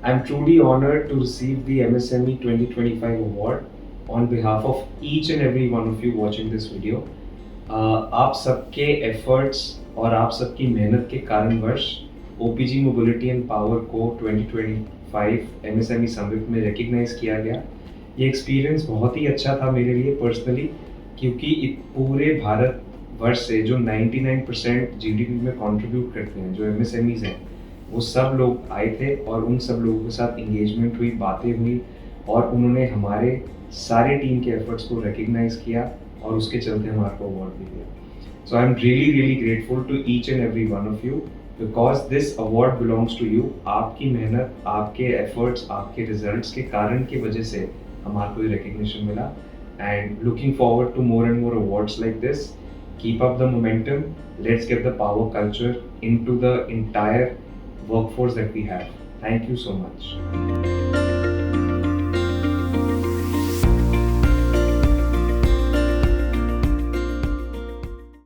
I'm truly honored to receive the MSME 2025 award on behalf of each and every one of you watching this video. आप सबके efforts और आप सबकी मेहनत के कारणवश OPG Mobility and Power को 2025 MSME Summit में रिकग्नाइज किया गया। ये एक्सपीरियंस बहुत ही अच्छा था मेरे लिए पर्सनली, क्योंकि पूरे भारत वर्ष से जो 99% GDP में कंट्रीब्यूट करते हैं, जो MSMEs हैं, वो सब लोग आए थे और उन सब लोगों के साथ इंगेजमेंट हुई, बातें हुई और उन्होंने हमारे सारे टीम के एफर्ट्स को रिकग्नाइज किया और उसके चलते हमारे को अवार्ड भी दिया। So I am really grateful to each and every one of you because this award belongs to you. आपकी मेहनत, आपके एफर्ट्स, आपके रिजल्ट्स के कारण की वजह से हमारे को ये रिकग्निशन मिला। And looking forward to more and more awards like this. Keep up the momentum. Let's get the power culture into the entire workforce that we have. Thank you so much.